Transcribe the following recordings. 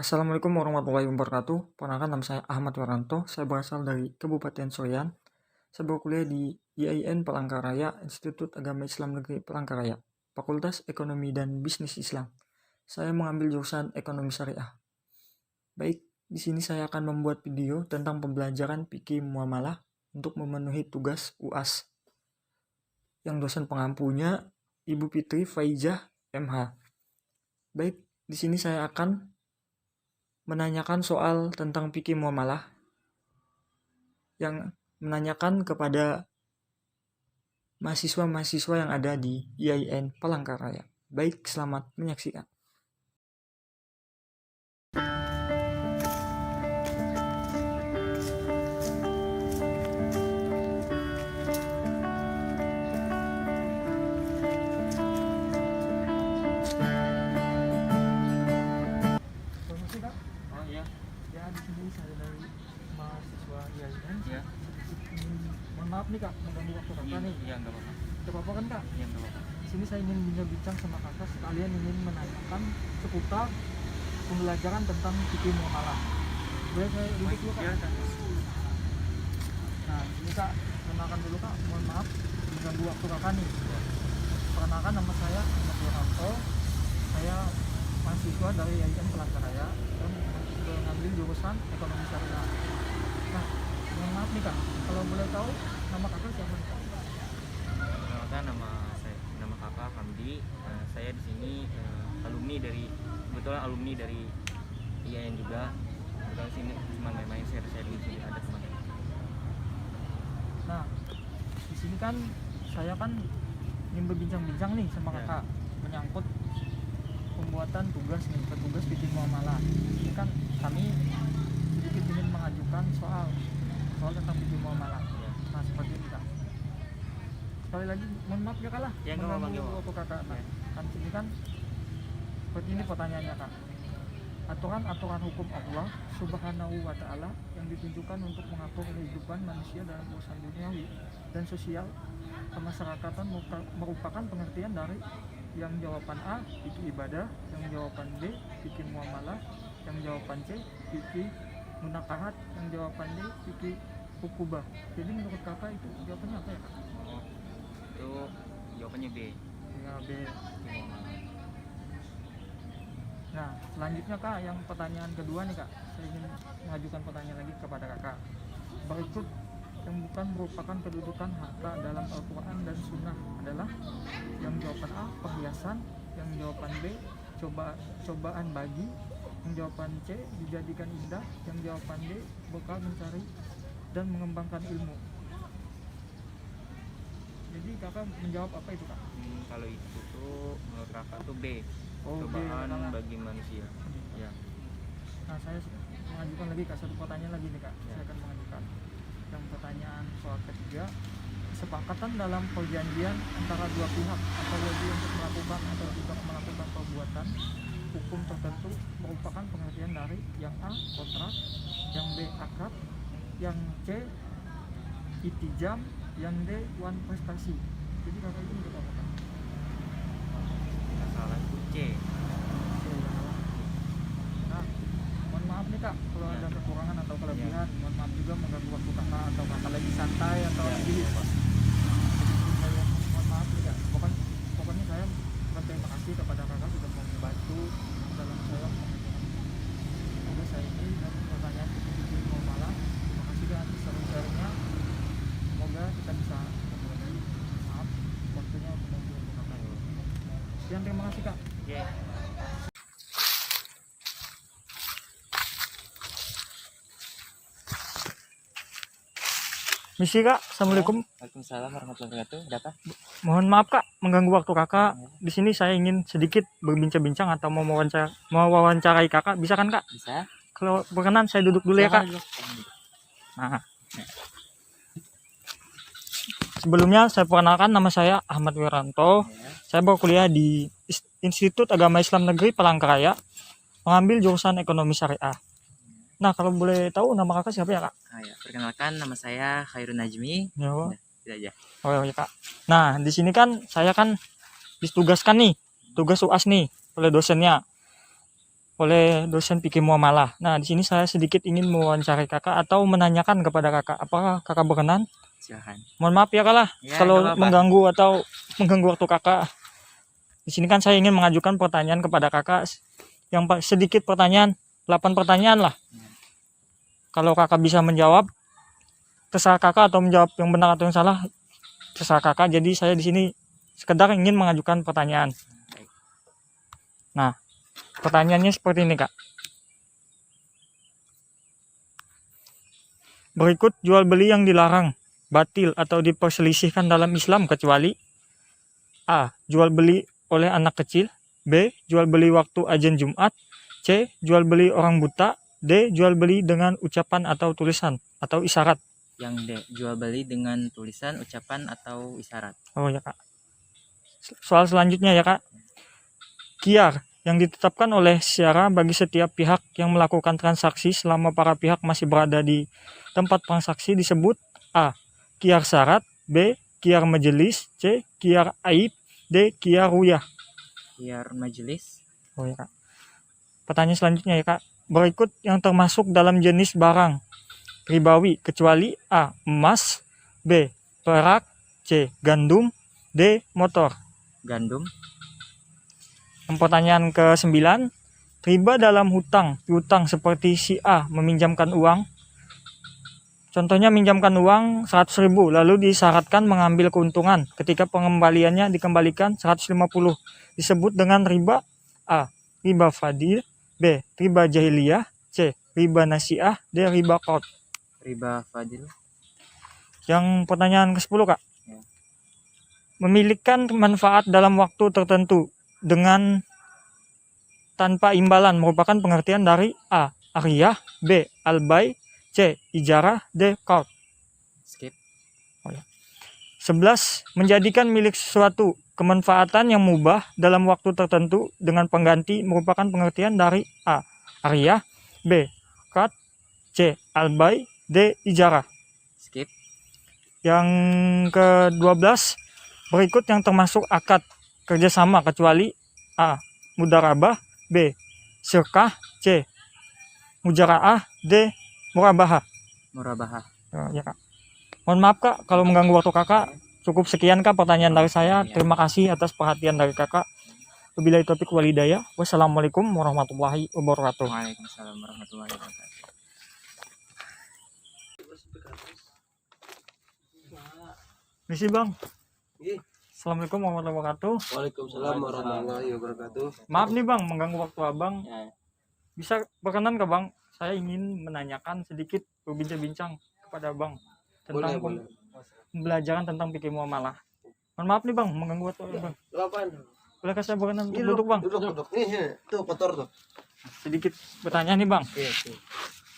Assalamualaikum warahmatullahi wabarakatuh. Perkenalkan, nama saya Ahmad Wiranto. Saya berasal dari Kabupaten Soreang. Saya berkuliah di IAIN Palangkaraya, Institut Agama Islam Negeri Palangkaraya, Fakultas Ekonomi dan Bisnis Islam. Saya mengambil jurusan Ekonomi Syariah. Baik, di sini saya akan membuat video tentang pembelajaran fikih muamalah untuk memenuhi tugas UAS. Yang dosen pengampunya Ibu Fitri Faizah MH. Baik, di sini saya akan menanyakan soal tentang fikih muamalah yang menanyakan kepada mahasiswa-mahasiswa yang ada di IAIN Palangkaraya. Baik, selamat menyaksikan. Oh iya, Ya, di sini saya dari mahasiswa IAIN. iya, Mohon maaf nih Kak, mengganggu waktu Kakak nih. iya nggak apa-apa, Tidak apa-apa kan Kak? iya nggak apa-apa. Di sini saya ingin bincang sama Kakak, sekalian ingin menanyakan seputar pembelajaran tentang fikih muamalah. Boleh saya duduk dulu Kak? Iya, kan. Nah, ini Kak, perkenalkan dulu Kak. Mohon maaf mengganggu waktu Kakak nih. Perkenalkan, nama saya Ahmad Wiranto. Saya mahasiswa dari IAIN Palangkaraya dan mengambil jurusan Ekonomi Syariah. Nah, mohon maaf nih Kak, kalau boleh tahu nama Kakak siapa nih Kak? Perkenalkan, nama kakak Hamdi. Saya di sini kebetulan alumni dari IAIN juga. Kebetulan sini cuma main-main sharing di sini ada teman-teman. Nah, di sini kan saya kan ingin berbincang-bincang nih sama Ya. Kakak menyangkut pembuatan tugas fikih muamalah. Ini kan kami sedikit ingin mengajukan soal tentang fikih muamalah. Ya. Nah, seperti ini Kak. Sekali lagi mohon maaf ya Kak lah, Ya, nggak apa-apa, mengganggu nggak apa-apa. waktu Kakak. Nah, Ya. kan sini kan seperti ini pertanyaannya Kak. Aturan-aturan hukum Allah Subhanahu wa Ta'ala yang ditunjukkan untuk mengatur kehidupan manusia dalam urusan duniawi dan sosial kemasyarakatan merupakan pengertian dari yang jawaban A fikih ibadah, yang jawaban B fikih muamalah, yang jawaban C fikih munakahat, yang jawaban D fikih hukubah. Jadi menurut Kakak itu jawabannya apa ya Kak? Oh, itu jawabannya B. Ya, B. Muamalah. Nah, selanjutnya Kak, yang pertanyaan kedua nih Kak, saya ingin mengajukan pertanyaan lagi kepada Kakak. Berikut yang bukan merupakan kedudukan harta dalam Al-Quran dan Sunnah adalah yang jawaban A perhiasan, yang jawaban B cobaan bagi, yang jawaban C dijadikan indah, yang jawaban D bekal mencari dan mengembangkan ilmu. Jadi Kakak menjawab apa itu Kak? Kalau itu tuh menurut kakak tuh B. Oh, B, Cobaan Kakak. bagi manusia. Ya. Nah, saya mengajukan lagi Kak, satu pertanyaan lagi nih Kak. Ya. Saya akan mengajukan yang pertanyaan soal ketiga. Kesepakatan dalam perjanjian antara dua pihak atau lebih untuk melakukan atau tidak melakukan perbuatan hukum tertentu merupakan pengertian dari yang A kontrak, yang B akad, yang C itijam, yang D wan prestasi. Jadi Kakak ini untuk apa Kak? Nggak salah itu C. Nah, mohon maaf nih Kak kalau Ya. ada kekurangan atau kelebihan. Ya. Mohon maaf juga mengganggu waktu Kakak atau Kakak lagi santai atau Ya, lagi ya, Pak. saya mohon maaf nih Kak. Pokoknya saya berterima kasih kepada Kakak sudah membantu dalam saya tugas saya ini dan pertanyaan fikih muamalah. Terima kasih Kak atas sharing-sharingnya. Semoga kita bisa ketemu lagi. Maaf waktunya menunggu untuk Kakak. Sekian, terima kasih Kak. Oke. Misi Kak, Assalamualaikum. Waalaikumsalam warahmatullahi wabarakatuh. Ada apa? Mohon maaf Kak, mengganggu waktu Kakak. Di sini saya ingin sedikit berbincang-bincang atau mau wawancarai Kakak, bisa kan Kak? Bisa? Kalau berkenan saya duduk dulu ya Kak. Nah, sebelumnya saya perkenalkan, nama saya Ahmad Wiranto. Ya. Saya berkuliah di Institut Agama Islam Negeri Palangkaraya, mengambil jurusan Ekonomi Syariah. Nah, kalau boleh tahu nama Kakak siapa ya Kak? Ya. Perkenalkan, nama saya Khairun Najmi. Ya, Itu aja. oh ya Kak. Nah, di sini kan saya kan ditugaskan nih, tugas UAS nih oleh dosennya. oleh dosen fikih muamalah. Nah, di sini saya sedikit ingin mewawancarai kakak atau menanyakan kepada kakak. Apakah kakak berkenan? Silahkan. Mohon maaf ya kak lah, Ya, kalau nggak apa-apa. mengganggu atau mengganggu waktu kakak. Di sini kan saya ingin mengajukan pertanyaan kepada kakak. Yang sedikit pertanyaan, 8 pertanyaan lah. Kalau kakak bisa menjawab, terserah kakak, atau menjawab yang benar atau yang salah, terserah kakak. Jadi saya di sini sekedar ingin mengajukan pertanyaan. Nah, pertanyaannya seperti ini kak. Berikut jual beli yang dilarang, batil atau diperselisihkan dalam Islam kecuali A. Jual beli oleh anak kecil, B. Jual beli waktu azan Jumat, C. Jual beli orang buta, D. Jual beli dengan ucapan atau tulisan atau isyarat. Yang D, jual beli dengan tulisan, ucapan atau isyarat. Oh ya kak. Soal selanjutnya ya kak. Qiyar yang ditetapkan oleh syara bagi setiap pihak yang melakukan transaksi selama para pihak masih berada di tempat transaksi disebut A. Qiyar syarat, B. Qiyar majelis, C. Qiyar aib, D. Qiyar ruyah. Qiyar majelis. Oh ya kak. Pertanyaan selanjutnya ya kak. Berikut yang termasuk dalam jenis barang ribawi kecuali A. Emas, B. Perak, C. Gandum, D. Motor. Gandum. Pertanyaan ke-9. Riba dalam hutang piutang seperti si A meminjamkan uang. Contohnya minjamkan uang 100.000 lalu disyaratkan mengambil keuntungan ketika pengembaliannya dikembalikan 150. Disebut dengan riba A. Riba fadil, B. Riba jahiliyah, C. Riba nasiah, D. Riba qard. Riba fadil. Yang pertanyaan ke-10 kak. Ya. Memiliki manfaat dalam waktu tertentu dengan tanpa imbalan merupakan pengertian dari A. Ariyah, B. Albay, C. Ijarah, D. qard. Skip. 11. Menjadikan milik sesuatu kemanfaatan yang mubah dalam waktu tertentu dengan pengganti merupakan pengertian dari A. Ariyah, B. qard, C. Albay, D. Ijarah. Skip. Yang ke-12. Berikut yang termasuk akad kerjasama kecuali A. Mudarabah, B. Syirkah, C. Mujaraah, D. Murabahah. Murabahah. Ya kak. Mohon maaf kak kalau mengganggu waktu kakak. Cukup sekian kak pertanyaan dari saya. Terima kasih atas perhatian dari kakak. Wabillahi taufiq wal hidayah. Wassalamualaikum warahmatullahi wabarakatuh. Waalaikumsalam warahmatullahi wabarakatuh. Misi bang. Assalamualaikum warahmatullahi wabarakatuh. Waalaikumsalam warahmatullahi wabarakatuh. Maaf nih bang mengganggu waktu abang. Ya. Bisa berkenan ke bang? Saya ingin menanyakan sedikit berbincang-bincang kepada bang tentang Boleh. pembelajaran tentang fikih muamalah. Mohon maaf nih bang mengganggu waktu abang. Apaan? Bolehkah saya berkenan untuk duduk bang? Duduk. Nih, tuh kotor tuh. Sedikit bertanya nih bang. Iya.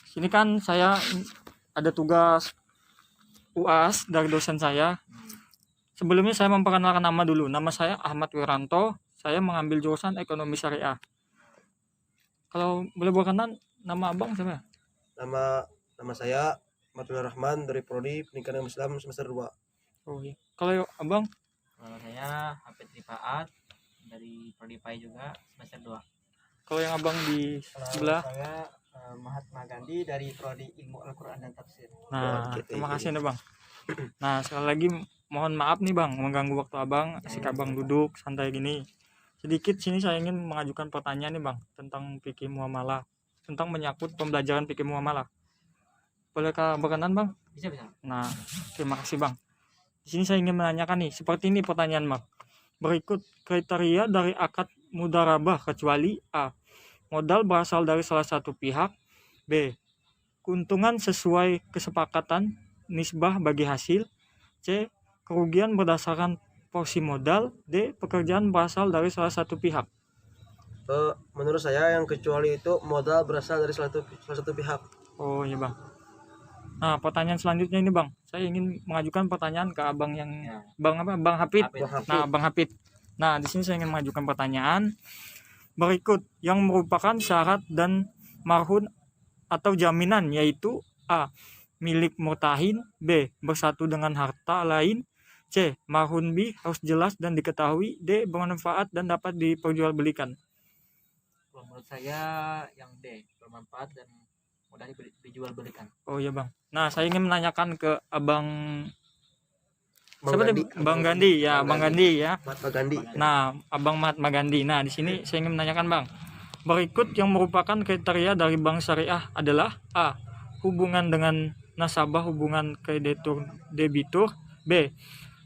Sini kan saya ada tugas UAS dari dosen saya. Sebelumnya saya memperkenalkan nama dulu. Nama saya Ahmad Wiranto. Saya mengambil jurusan ekonomi syariah. Kalau boleh berkenan, nama abang siapa? Nama saya Matul Rahman dari Prodi Pendidikan Islam semester 2. Oh iya. Kalau abang? Kalau saya Hafid Rifaat dari Prodi PAI juga semester 2. Kalau yang abang di sebelah? Saya Mahatma Gandhi dari Prodi Ilmu Al-Quran dan Tafsir. Nah, terima kasih nih bang. Nah, sekali lagi mohon maaf nih bang mengganggu waktu abang. Asik abang duduk santai gini. Sedikit sini saya ingin mengajukan pertanyaan nih bang tentang fikih muamalah, tentang menyangkut pembelajaran fikih muamalah. Bolehkah berkenan bang? Bisa. Nah, terima kasih bang. Di sini saya ingin menanyakan nih, seperti ini pertanyaan bang. Berikut kriteria dari akad mudarabah kecuali A. Modal berasal dari salah satu pihak, B. Keuntungan sesuai kesepakatan nisbah bagi hasil, C. Kerugian berdasarkan porsi modal, D. Pekerjaan berasal dari salah satu pihak. Menurut saya yang kecuali itu modal berasal dari salah satu pihak. Oh iya bang. Nah pertanyaan selanjutnya ini bang, saya ingin mengajukan pertanyaan ke abang yang bang Hafid. Nah bang Hafid. Nah di sini saya ingin mengajukan pertanyaan. Berikut yang merupakan syarat dan marhun atau jaminan yaitu A. Milik murtahin, B. Bersatu dengan harta lain, C. Marhun B harus jelas dan diketahui, D. Bermanfaat dan dapat diperjualbelikan. Kalau menurut saya yang D, bermanfaat dan mudah dijual belikan. Oh iya bang. Nah saya ingin menanyakan ke abang Bang siapa Gandhi, tadi? Bang Gandhi ya, Bang Gandhi ya. Mahatma Gandhi. Nah, Abang Mahatma Gandhi. Nah, di sini saya ingin menanyakan Bang, berikut yang merupakan kriteria dari bank syariah adalah A. Hubungan dengan nasabah, hubungan kreditur debitur. B.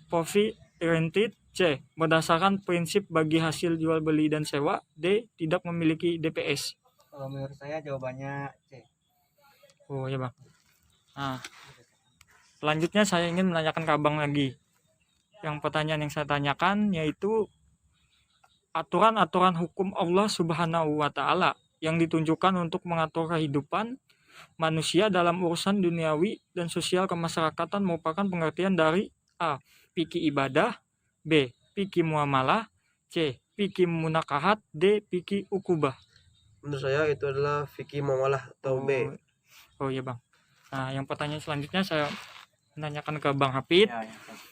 Profit oriented. C. Berdasarkan prinsip bagi hasil jual beli dan sewa. D. Tidak memiliki DPS. Kalau menurut saya jawabannya C. Oh ya Bang. Nah, selanjutnya saya ingin menanyakan ke Abang lagi. Yang pertanyaan yang saya tanyakan yaitu aturan-aturan hukum Allah Subhanahu wa Ta'ala yang ditunjukkan untuk mengatur kehidupan manusia dalam urusan duniawi dan sosial kemasyarakatan merupakan pengertian dari A. Fikih ibadah. B. Fikih muamalah. C. Fikih munakahat. D. Fikih ukubah. Menurut saya itu adalah fikih muamalah atau B. Oh iya Bang. Nah yang pertanyaan selanjutnya saya menanyakan ke Bang Hafid. Ya.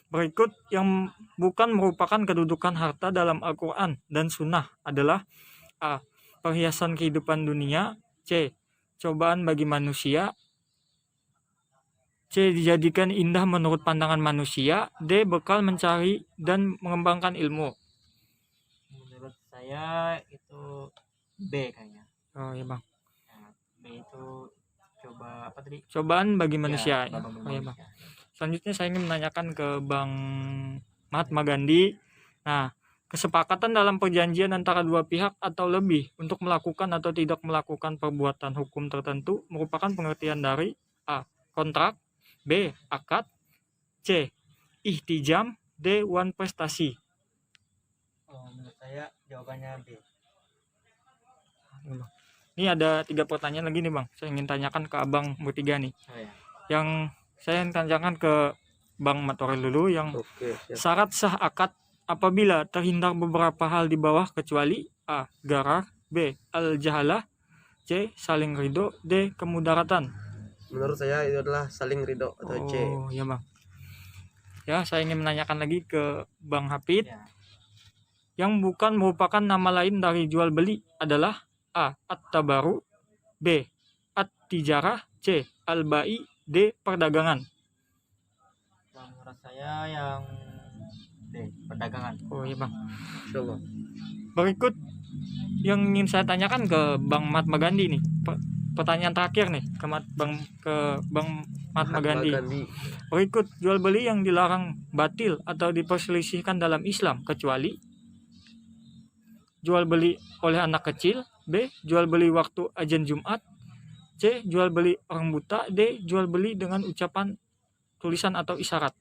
Berikut yang bukan merupakan kedudukan harta dalam Al-Quran dan Sunnah adalah A. Perhiasan kehidupan dunia. C. Cobaan bagi manusia. C. Dijadikan indah menurut pandangan manusia. D. Bekal mencari dan mengembangkan ilmu. Menurut saya itu B kayaknya. Oh iya Bang. Ya, B itu coba apa tadi? Cobaan bagi manusia. Ya, Ya. bagi Oh iya Bang. manusia. Selanjutnya saya ingin menanyakan ke Bang Mahatma Gandhi. Nah, kesepakatan dalam perjanjian antara dua pihak atau lebih untuk melakukan atau tidak melakukan perbuatan hukum tertentu merupakan pengertian dari A. Kontrak. B. Akad. C. Ihtijam. D. Wan prestasi. Menurut saya jawabannya B. Ini ada 3 pertanyaan lagi nih Bang. Saya ingin tanyakan ke Abang bertiga nih. Oh, ya. Yang saya ingin tanyakan ke Bang Matorel dulu yang Oke, siap. syarat sah akad apabila terhindar beberapa hal di bawah kecuali A. Garar. B. Al-jahalah. C. Saling ridho. D. Kemudaratan. Menurut saya itu adalah saling ridho atau C. Oh ya Bang. Ya saya ingin menanyakan lagi ke Bang Hafid. Ya. Yang bukan merupakan nama lain dari jual beli adalah A. At-tabaru. B. At-tijarah. C. Al-bai. D. Perdagangan. Kalau menurut saya yang D, perdagangan. Oh iya Bang. Insyaallah. Berikut yang ingin saya tanyakan ke Bang Mahatma Gandhi nih. Pertanyaan terakhir nih ke Bang Mahatma Gandhi. Berikut jual beli yang dilarang batil atau diperselisihkan dalam Islam kecuali jual beli oleh anak kecil. B. Jual beli waktu azan Jumat. C. Jual beli orang buta. D. Jual beli dengan ucapan tulisan atau isyarat.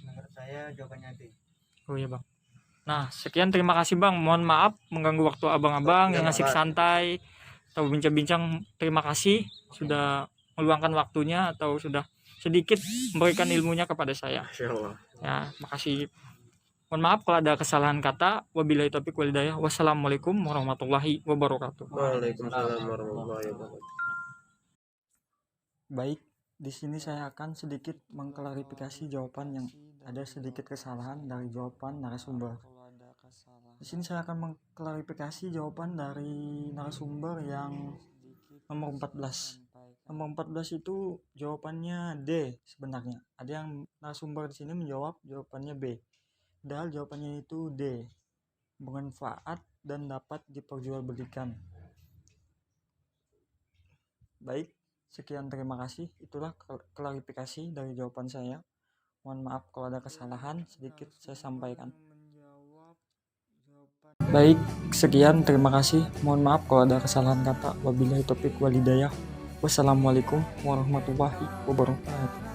Menurut saya jawabannya D. Oh iya Bang. Nah sekian, terima kasih Bang. Mohon maaf mengganggu waktu abang-abang yang asik santai atau bincang-bincang. Terima kasih sudah meluangkan waktunya atau sudah sedikit memberikan ilmunya kepada saya. Insyaallah. Ya, makasih. Mohon maaf kalau ada kesalahan kata. Wabillahi taufiq wal hidayah. Wassalamualaikum warahmatullahi wabarakatuh. Waalaikumsalam warahmatullahi wabarakatuh. Baik, di sini saya akan sedikit mengklarifikasi jawaban yang ada sedikit kesalahan dari jawaban narasumber. Di sini saya akan mengklarifikasi jawaban dari narasumber yang nomor 14. Nomor 14 itu jawabannya D sebenarnya. Ada yang narasumber di sini menjawab jawabannya B. Padahal jawabannya itu D. Bermanfaat dan dapat diperjualbelikan. Baik, sekian, terima kasih. Itulah klarifikasi dari jawaban saya. Mohon maaf kalau ada kesalahan sedikit saya sampaikan. Baik, sekian, terima kasih. Mohon maaf kalau ada kesalahan kata. Wabillahi taufiq wal hidayah. Wassalamualaikum warahmatullahi wabarakatuh.